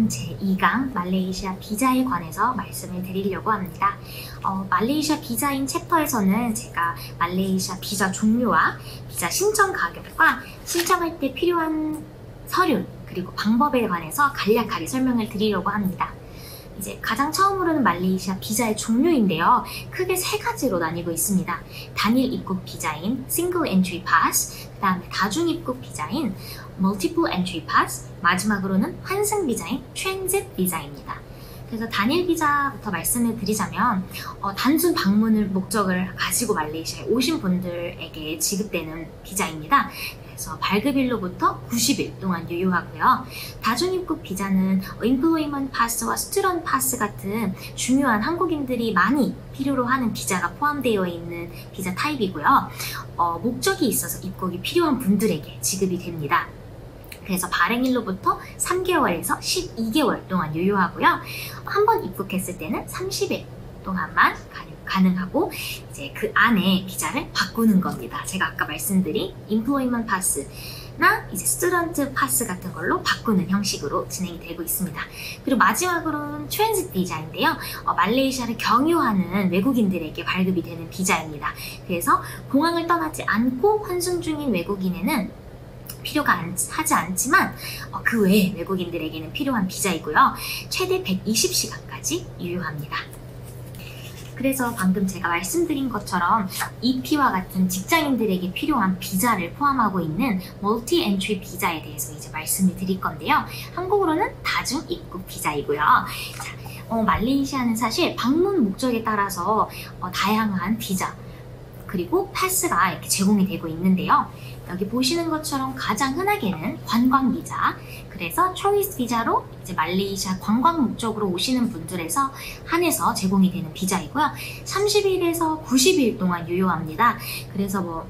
오늘은 제2강 말레이시아 비자에 관해서 말씀을 드리려고 합니다. 말레이시아 비자인 챕터에서는 제가 말레이시아 비자 종류와 비자 신청 가격과 신청할 때 필요한 서류 그리고 방법에 관해서 간략하게 설명을 드리려고 합니다. 이제 가장 처음으로는 말레이시아 비자의 종류인데요. 크게 세 가지로 나뉘고 있습니다. 단일 입국 비자인 Single Entry Pass, 그 다음에 다중 입국 비자인 Multiple Entry Pass, 마지막으로는 환승 비자인 Transit 비자입니다. 그래서 단일 비자부터 말씀을 드리자면 단순 방문을 목적을 가지고 말레이시아에 오신 분들에게 지급되는 비자입니다. 그래서 발급일로부터 90일 동안 유효하고요. 다중입국 비자는 Employment Pass와 Student Pass 같은 중요한 한국인들이 많이 필요로 하는 비자가 포함되어 있는 비자 타입이고요. 목적이 있어서 입국이 필요한 분들에게 지급이 됩니다. 그래서 발행일로부터 3개월에서 12개월 동안 유효하고요. 한 번 입국했을 때는 30일 동안만 가능하고 이제 그 안에 비자를 바꾸는 겁니다. 제가 아까 말씀드린 Employment Pass나 이제 Student Pass 같은 걸로 바꾸는 형식으로 진행이 되고 있습니다. 그리고 마지막으로는 Transit 비자인데요. 말레이시아를 경유하는 외국인들에게 발급이 되는 비자입니다. 그래서 공항을 떠나지 않고 환승 중인 외국인에는 필요가 하지 않지만 그 외에 외국인들에게는 필요한 비자이고요. 최대 120시간까지 유효합니다. 그래서 방금 제가 말씀드린 것처럼 EP와 같은 직장인들에게 필요한 비자를 포함하고 있는 멀티 엔트리 비자에 대해서 이제 말씀을 드릴 건데요. 한국어로는 다중 입국 비자이고요. 자, 말레이시아는 사실 방문 목적에 따라서 다양한 비자 그리고 패스가 이렇게 제공이 되고 있는데요. 여기 보시는 것처럼 가장 흔하게는 관광 비자, 그래서 초이스 비자로 이제 말레이시아 관광 목적으로 오시는 분들에서 한해서 제공이 되는 비자이고요. 30일에서 90일 동안 유효합니다. 그래서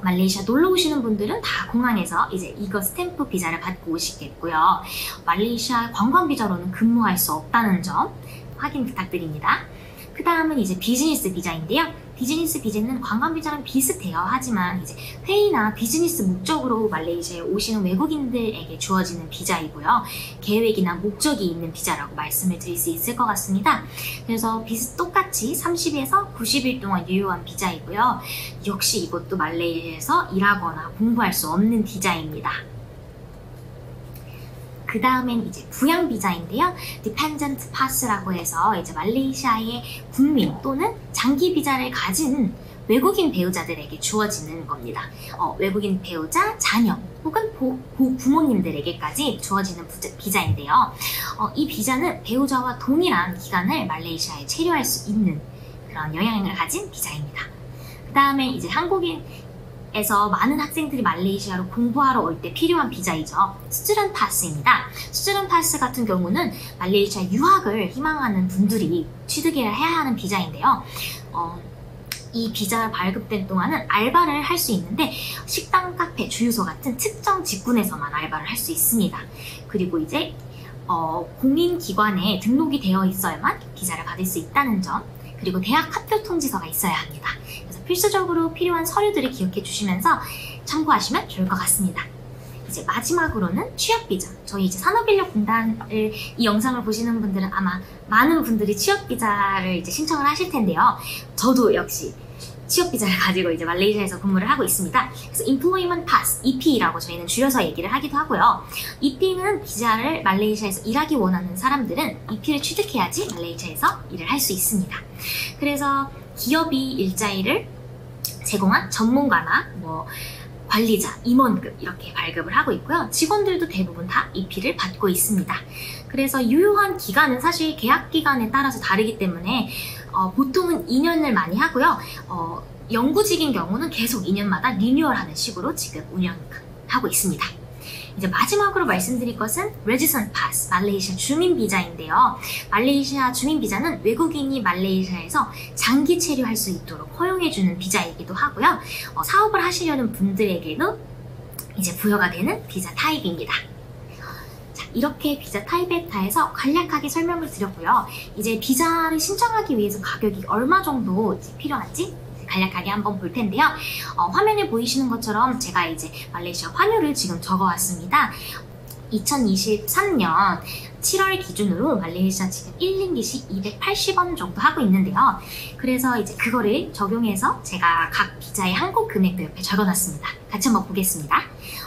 말레이시아 놀러 오시는 분들은 다 공항에서 이제 이거 스탬프 비자를 받고 오시겠고요. 말레이시아 관광 비자로는 근무할 수 없다는 점 확인 부탁드립니다. 그 다음은 이제 비즈니스 비자인데요. 비즈니스 비자는 관광 비자랑 비슷해요. 하지만 이제 회의나 비즈니스 목적으로 말레이시아에 오시는 외국인들에게 주어지는 비자이고요. 계획이나 목적이 있는 비자라고 말씀을 드릴 수 있을 것 같습니다. 그래서 똑같이 30에서 90일 동안 유효한 비자이고요. 역시 이것도 말레이시아에서 일하거나 공부할 수 없는 비자입니다. 그 다음엔 이제 부양 비자인데요. Dependent Pass라고 해서 이제 말레이시아의 국민 또는 장기 비자를 가진 외국인 배우자들에게 주어지는 겁니다. 외국인 배우자, 자녀 혹은 부모님들에게까지 주어지는 비자인데요. 이 비자는 배우자와 동일한 기간을 말레이시아에 체류할 수 있는 그런 영향을 가진 비자입니다. 그 다음에 이제 한국인에서 많은 학생들이 말레이시아로 공부하러 올 때 필요한 비자이죠. 스튜던트 파스입니다. 스튜던트 파스 같은 경우는 말레이시아 유학을 희망하는 분들이 취득해야 하는 비자인데요. 이 비자 발급된 동안은 알바를 할 수 있는데 식당, 카페, 주유소 같은 특정 직군에서만 알바를 할 수 있습니다. 그리고 이제 공인기관에 등록이 되어 있어야만 비자를 받을 수 있다는 점, 그리고 대학 합격 통지서가 있어야 합니다. 그래서 필수적으로 필요한 서류들을 기억해 주시면서 참고하시면 좋을 것 같습니다. 이제 마지막으로는 취업비자. 저희 이제 산업인력공단을 이 영상을 보시는 분들은 아마 많은 분들이 취업비자를 이제 신청을 하실 텐데요. 저도 역시 취업비자를 가지고 이제 말레이시아에서 근무를 하고 있습니다. 그래서 Employment Pass, EP라고 저희는 줄여서 얘기를 하기도 하고요. EP는 비자를 말레이시아에서 일하기 원하는 사람들은 EP를 취득해야지 말레이시아에서 일을 할 수 있습니다. 그래서 기업이 일자리를 제공한 전문가나 관리자, 임원급 이렇게 발급을 하고 있고요. 직원들도 대부분 다 EP를 받고 있습니다. 그래서 유효한 기간은 사실 계약 기간에 따라서 다르기 때문에 보통은 2년을 많이 하고요. 영구직인 경우는 계속 2년마다 리뉴얼하는 식으로 지금 운영하고 있습니다. 이제 마지막으로 말씀드릴 것은 Resident Pass, 말레이시아 주민 비자인데요. 말레이시아 주민 비자는 외국인이 말레이시아에서 장기 체류할 수 있도록 허용해주는 비자이기도 하고요. 사업을 하시려는 분들에게도 이제 부여가 되는 비자 타입입니다. 자, 이렇게 비자 타입에 대해서 간략하게 설명을 드렸고요. 이제 비자를 신청하기 위해서 가격이 얼마 정도 필요한지 간략하게 한번 볼 텐데요. 화면에 보이시는 것처럼 제가 이제 말레이시아 환율을 지금 적어왔습니다. 2023년 7월 기준으로 말레이시아 지금 1링깃이 280원 정도 하고 있는데요. 그래서 이제 그거를 적용해서 제가 각 비자의 한국 금액도 옆에 적어놨습니다. 같이 한번 보겠습니다.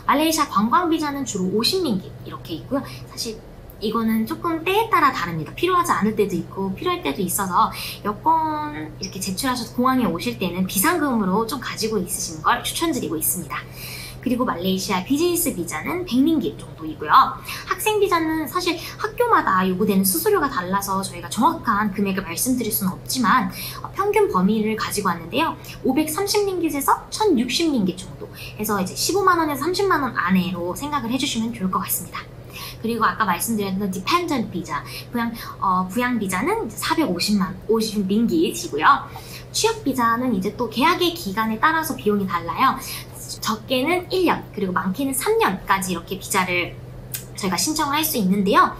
말레이시아 관광 비자는 주로 50링깃 이렇게 있고요. 사실 이거는 조금 때에 따라 다릅니다. 필요하지 않을 때도 있고 필요할 때도 있어서 여권 이렇게 제출하셔서 공항에 오실 때는 비상금으로 좀 가지고 있으시는 걸 추천드리고 있습니다. 그리고 말레이시아 비즈니스 비자는 100링깃 정도이고요. 학생 비자는 사실 학교마다 요구되는 수수료가 달라서 저희가 정확한 금액을 말씀드릴 수는 없지만 평균 범위를 가지고 왔는데요. 530링깃에서 1060링깃 정도 해서 이제 15만 원에서 30만 원 안으로 생각을 해주시면 좋을 것 같습니다. 그리고 아까 말씀드렸던 dependent 비자, 부양 비자는 450링깃이고요. 취업 비자는 이제 또 계약의 기간에 따라서 비용이 달라요. 적게는 1년, 그리고 많게는 3년까지 이렇게 비자를 저희가 신청을 할 수 있는데요.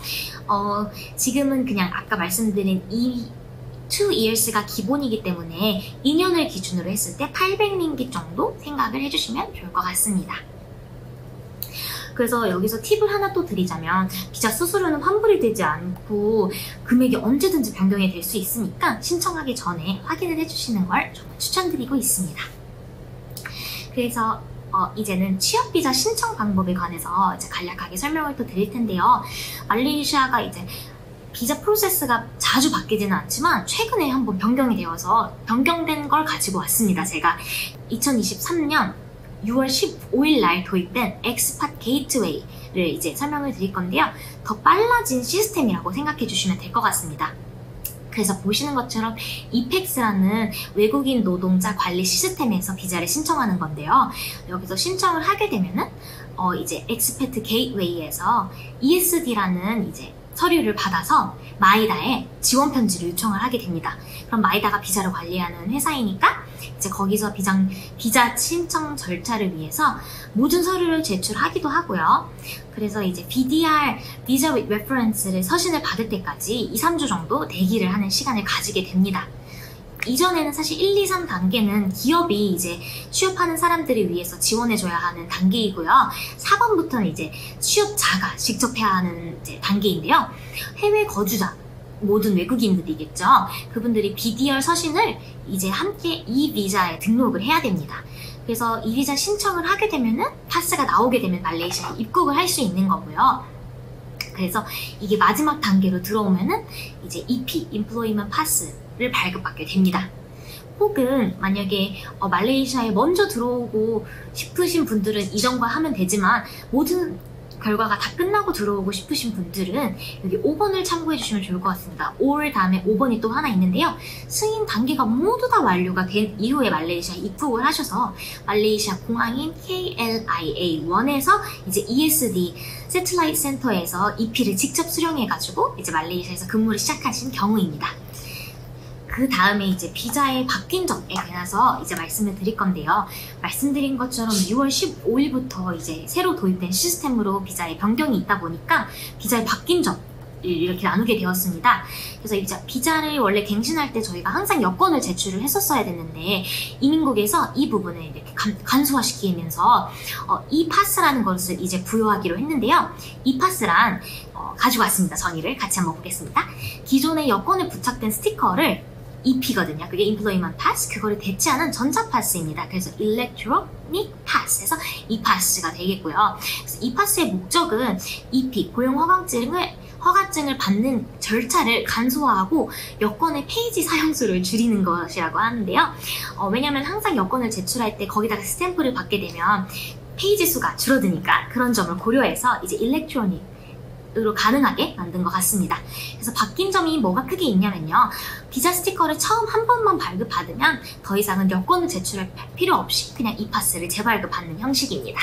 지금은 그냥 아까 말씀드린 2 years가 기본이기 때문에 2년을 기준으로 했을 때 800링깃 정도 생각을 해주시면 좋을 것 같습니다. 그래서 여기서 팁을 하나 또 드리자면 비자 수수료는 환불이 되지 않고 금액이 언제든지 변경이 될 수 있으니까 신청하기 전에 확인을 해주시는 걸 정말 추천드리고 있습니다. 그래서 이제는 취업비자 신청 방법에 관해서 이제 간략하게 설명을 또 드릴 텐데요. 말레이시아가 이제 비자 프로세스가 자주 바뀌지는 않지만 최근에 한번 변경이 되어서 변경된 걸 가지고 왔습니다. 제가 2023년 6월 15일 날 도입된 엑스팟 게이트웨이를 이제 설명을 드릴 건데요. 더 빨라진 시스템이라고 생각해 주시면 될 것 같습니다. 그래서 보시는 것처럼 이펙스라는 외국인 노동자 관리 시스템에서 비자를 신청하는 건데요. 여기서 신청을 하게 되면은 이제 엑스팟 게이트웨이에서 ESD라는 이제 서류를 받아서 마이다에 지원 편지를 요청을 하게 됩니다. 그럼 마이다가 비자를 관리하는 회사이니까 이제 거기서 비자 신청 절차를 위해서 모든 서류를 제출하기도 하고요. 그래서 이제 BDR, Visa with Reference를 서신을 받을 때까지 2, 3주 정도 대기를 하는 시간을 가지게 됩니다. 이전에는 사실 1, 2, 3단계는 기업이 이제 취업하는 사람들을 위해서 지원해줘야 하는 단계이고요. 4번부터는 이제 취업자가 직접 해야 하는 이제 단계인데요. 해외 거주자, 모든 외국인들이겠죠. 그분들이 BDR 서신을 이제 함께 이 비자에 등록을 해야 됩니다. 그래서 이 비자 신청을 하게 되면은 파스가 나오게 되면 말레이시아에 입국을 할 수 있는 거고요. 그래서 이게 마지막 단계로 들어오면은 이제 EP, Employment Pass를 발급받게 됩니다. 혹은 만약에 말레이시아에 먼저 들어오고 싶으신 분들은 이전과 하면 되지만 모든 결과가 다 끝나고 들어오고 싶으신 분들은 여기 5번을 참고해 주시면 좋을 것 같습니다. 5월 다음에 5번이 또 하나 있는데요. 승인 단계가 모두 다 완료가 된 이후에 말레이시아에 입국을 하셔서 말레이시아 공항인 KLIA1에서 이제 ESD 세틀라이트 센터에서 EP를 직접 수령해가지고 이제 말레이시아에서 근무를 시작하신 경우입니다. 그 다음에 이제 비자의 바뀐 점에 관해서 이제 말씀을 드릴 건데요. 말씀드린 것처럼 6월 15일부터 이제 새로 도입된 시스템으로 비자의 변경이 있다 보니까 비자의 바뀐 점 이렇게 나누게 되었습니다. 그래서 이제 비자를 원래 갱신할 때 저희가 항상 여권을 제출을 했었어야 됐는데 이민국에서 이 부분을 이렇게 간소화시키면서 이파스라는 것을 이제 부여하기로 했는데요. 이파스란 가지고 왔습니다. 정의를 같이 한번 보겠습니다. 기존의 여권에 부착된 스티커를 EP거든요. 그게 Employment Pass, 그거를 대체하는 전자파스입니다. 그래서 Electronic Pass에서 ePass가 되겠고요. 그래서 ePass의 목적은 EP, 고용 허가증을 받는 절차를 간소화하고 여권의 페이지 사용수를 줄이는 것이라고 하는데요. 왜냐면 항상 여권을 제출할 때 거기다가 스탬프를 받게 되면 페이지 수가 줄어드니까 그런 점을 고려해서 이제 일렉트로닉으로 가능하게 만든 것 같습니다. 그래서 바뀐 점이 뭐가 크게 있냐면요. 비자 스티커를 처음 한 번만 발급받으면 더 이상은 여권을 제출할 필요 없이 그냥 이파스를 재발급받는 형식입니다.